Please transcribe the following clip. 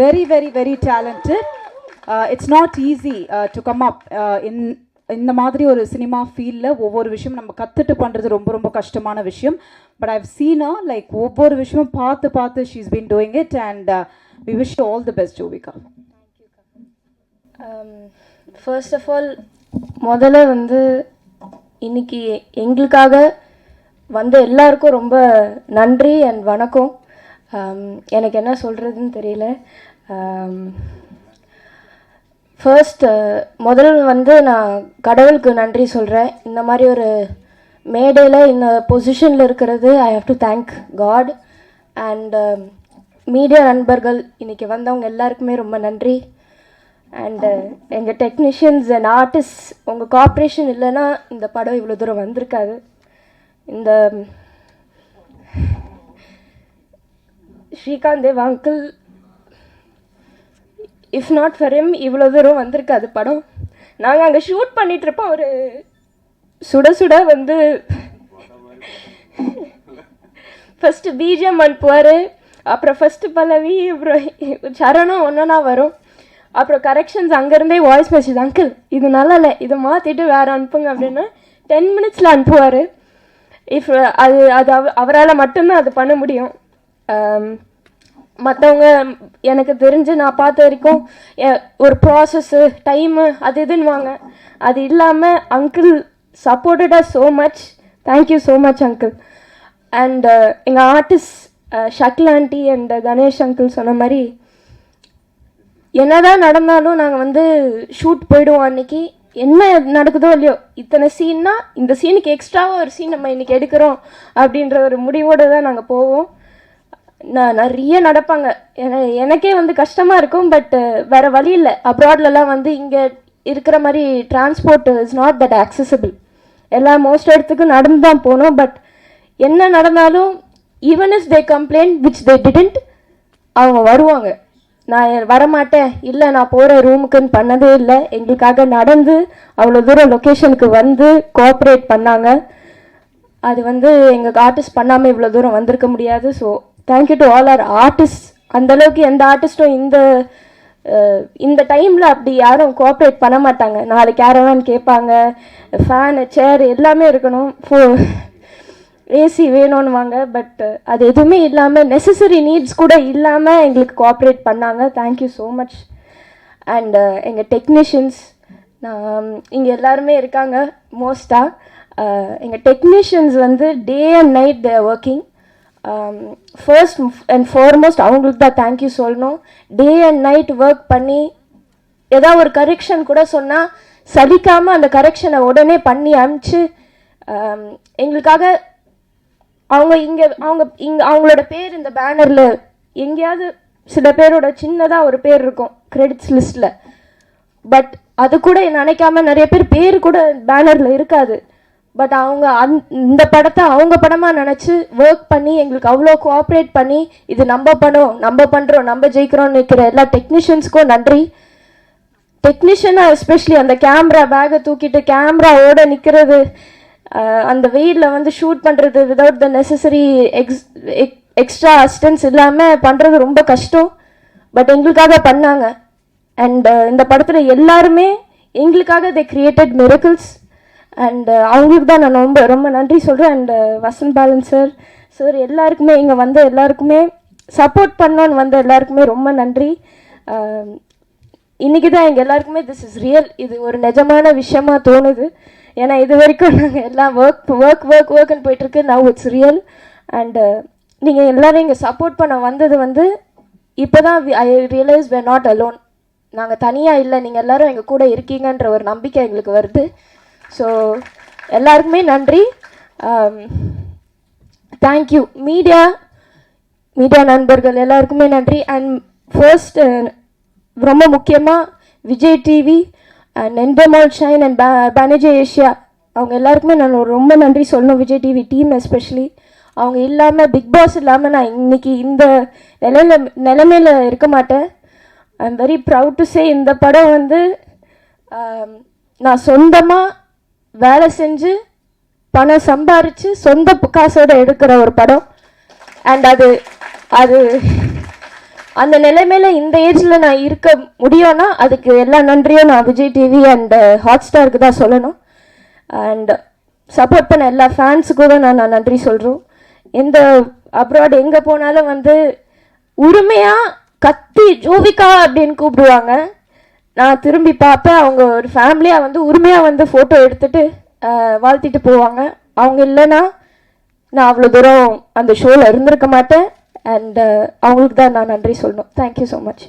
very, very, very talented. It's not easy to come up இந்த மாதிரி ஒரு cinema ஃபீல்டில் ஒவ்வொரு விஷயம் நம்ம கற்றுட்டு பண்ணுறது ரொம்ப ரொம்ப கஷ்டமான விஷயம். But I've seen her like ஒவ்வொரு விஷயமும் பார்த்து பார்த்து she is been doing it and we wish you all the best Jovika. First of all முதல்ல வந்து இன்னைக்கு எங்களுக்காக வந்த எல்லாருக்கும் ரொம்ப நன்றி அண்ட் வணக்கம். எனக்கு என்ன சொல்கிறதுன்னு தெரியல. ஃபர்ஸ்ட் முதல்ல வந்து நான் கடவுளுக்கு நன்றி சொல்கிறேன். இந்த மாதிரி ஒரு மேடையில் இந்த பொசிஷனில் இருக்கிறது I have to thank God. And media நண்பர்கள் இன்றைக்கி வந்தவங்க எல்லாருக்குமே ரொம்ப நன்றி. அண்டு எங்கள் டெக்னீஷியன்ஸ் அண்ட் ஆர்டிஸ்ட் உங்கள் கோஆப்ரேஷன் இல்லைன்னா இந்த படம் இவ்வளோ தூரம் வந்திருக்காது. இந்த Srikanth Dev uncle if not for him இவ்வளோ தூரம் வந்திருக்காது படம். நாங்கள் அங்கே ஷூட் பண்ணிகிட்ருப்போம். ஒரு சுட சுட வந்து ஃபஸ்ட்டு பிஜிஎம் அனுப்புவார், அப்புறம் ஃபஸ்ட்டு பல்லவி, அப்புறம் சரணம் ஒன்றா வரும், அப்புறம் கரெக்ஷன்ஸ் அங்கேருந்தே வாய்ஸ் மெசேஜ், அங்கிள் இது நல்லா இல்லை, இதை மாற்றிட்டு வேறு அனுப்புங்க அப்படின்னு 10 minutes அனுப்புவார். இஃப் அது அது அவரால் மட்டும்தான் அது பண்ண முடியும். மற்றவங்க எனக்கு தெரிஞ்சு நான் பார்த்த வரைக்கும் ஒரு ப்ராசஸ்ஸு டைமு அது இதுன்னுவாங்க. அது இல்லாமல் அங்கிள் சப்போர்ட்டடாக so much. Thank you so much uncle. And எங்கள் artist Shakeel aunty and Ganesh uncle சொன்ன மாதிரி என்னதான் நடந்தாலும் நாங்கள் வந்து ஷூட் போயிடுவோம். அன்றைக்கி என்ன நடக்குதோ இல்லையோ, இத்தனை சீன்னா இந்த சீனுக்கு எக்ஸ்ட்ராவாக ஒரு சீன் நம்ம இன்றைக்கி எடுக்கிறோம் அப்படின்ற ஒரு முடிவோடு தான் நாங்கள் போவோம். நிறைய நடப்பாங்க. எனக்கே வந்து கஷ்டமாக இருக்கும். பட் வேறு வழி இல்லை. அப்ராட்லலாம் வந்து இங்கே இருக்கிற மாதிரி transport is not that accessible. எல்லா மோஸ்ட் இடத்துக்கும் நடந்து தான் போகணும். பட் என்ன நடந்தாலும் even is they complaint which they didn't, அவங்க வருவாங்க. நான் வரமாட்டேன், இல்லை நான் போகிற ரூமுக்குன்னு பண்ணதே இல்லை. எங்களுக்காக நடந்து அவ்வளோ தூரம் லொக்கேஷனுக்கு வந்து கோஆப்ரேட் பண்ணாங்க. அது வந்து எங்கள் ஆர்டிஸ்ட் பண்ணாமல் இவ்வளோ தூரம் வந்திருக்க முடியாது. So thank you to all our artist. அந்தளவுக்கு எந்த ஆர்டிஸ்ட்டும் இந்த டைமில் அப்படி யாரும் கோஆப்ரேட் பண்ண மாட்டாங்க. நாளைக்கு கேரவான் கேட்பாங்க, ஃபேனு சேர் எல்லாமே இருக்கணும், ஏசி வேணும்னுவாங்க. பட் அது எதுவுமே இல்லாமல் நெசசரி நீட்ஸ் கூட இல்லாமல் எங்களுக்கு கோஆப்ரேட் பண்ணாங்க. Thank you so much. அண்ட் எங்கள் டெக்னீஷியன்ஸ் இங்கே எல்லாருமே இருக்காங்க. மோஸ்ட்டாக எங்கள் டெக்னீஷியன்ஸ் வந்து day and night they are working. First and foremost அவங்களுக்கு தான் தேங்க்யூ சொல்லணும். டே அண்ட் நைட் ஒர்க் பண்ணி ஏதாவது ஒரு கரெக்ஷன் கூட சொன்னால் சலிக்காமல் அந்த கரெக்ஷனை உடனே பண்ணி அனுப்பிச்சு எங்களுக்காக அவங்க அவங்களோட பேர் இந்த பேனரில் எங்கேயாவது சில பேரோட சின்னதாக ஒரு பேர் இருக்கும் கிரெடிட்ஸ் லிஸ்ட்டில். பட் அது கூட நினைக்காம நிறைய பேர் கூட பேனரில் இருக்காது. பட் அவங்க இந்த படத்தை அவங்க படமாக நினச்சி ஒர்க் பண்ணி எங்களுக்கு அவ்வளோ கோஆப்ரேட் பண்ணி இது நம்ம படம், நம்ம பண்ணுறோம், நம்ம ஜெயிக்கிறோம்னு நிற்கிற எல்லா டெக்னீஷியன்ஸ்க்கும் நன்றி. டெக்னீஷியனாக எஸ்பெஷலி அந்த கேமரா பேக்கை தூக்கிட்டு கேமராவோட நிற்கிறது, அந்த வெயிலில் வந்து ஷூட் பண்ணுறது without the necessary extra assistance இல்லாமல் பண்ணுறது ரொம்ப கஷ்டம். பட் எங்களுக்காக பண்ணாங்க. அண்ட் இந்த படத்தில் எல்லாருமே எங்களுக்காக தே கிரியேட்டட் மிரக்கிள்ஸ். அண்ட் அவங்களுக்கு தான் நான் ரொம்ப ரொம்ப நன்றி சொல்கிறேன். அண்ட் வசந்த் பாலன் சார் எல்லாருக்குமே இங்கே வந்த எல்லாருக்குமே சப்போர்ட் பண்ணோன்னு வந்த எல்லாருக்குமே ரொம்ப நன்றி. இன்றைக்கி தான் எங்கள் எல்லாருக்குமே திஸ் இஸ் ரியல், இது ஒரு நிஜமான விஷயமாக தோணுது. ஏன்னா இது வரைக்கும் நாங்கள் எல்லாம் ஒர்க்குன்னு போயிட்டுருக்கு. Now it's real. அண்டு நீங்கள் எல்லோரும் இங்கே சப்போர்ட் பண்ண வந்தது வந்து இப்போ தான் I realise we are not alone. நாங்கள் தனியாக இல்லை, நீங்கள் எல்லோரும் எங்கள் கூட இருக்கீங்கன்ற ஒரு நம்பிக்கை எங்களுக்கு வருது. ஸோ எல்லாருக்குமே நன்றி. தேங்க்யூ மீடியா நண்பர்கள் எல்லாருக்குமே நன்றி. அண்ட் ஃபர்ஸ்ட் ரொம்ப முக்கியமாக Vijay TV and Endemol Shine and Banijay Asia அவங்க எல்லாருக்குமே நான் ரொம்ப நன்றி சொல்லணும். விஜய் டிவி டீம் எஸ்பெஷலி அவங்க இல்லாமல், பிக் பாஸ் இல்லாமல் நான் இன்னைக்கு இந்த நிலைமையில் இருக்க மாட்டேன். I am very proud to say இந்த படம் வந்து நான் சொந்தமாக வேலை செஞ்சு பணம் சம்பாரித்து சொந்த காசோடு எடுக்கிற ஒரு படம். அண்ட் அது அது அந்த நிலைமையில இந்த ஏஜ்ல நான் இருக்க முடியும்னா அதுக்கு எல்லா நன்றியும் நான் விஜய் டிவி அண்ட் ஹாட் ஸ்டாருக்கு தான் சொல்லணும். அண்ட் சப்போர்ட் பண்ண எல்லா ஃபேன்ஸுக்கும் தான் நான் நன்றி சொல்கிறோம். எந்த அப்ராட் எங்கே போனாலும் வந்து உரிமையாக கத்தி ஜோவிகா அப்படின்னு கூப்பிடுவாங்க. நான் திரும்பி பார்ப்பேன், அவங்க ஒரு ஃபேமிலியாக வந்து உரிமையாக வந்து ஃபோட்டோ எடுத்துகிட்டு வாழ்த்திட்டு போவாங்க. அவங்க இல்லைன்னா நான் அவ்வளோ தூரம் அந்த ஷோவில் இருந்திருக்க மாட்டேன். அண்ட் அவங்களுக்கு தான் நான் நன்றி சொல்லணும். Thank you so much.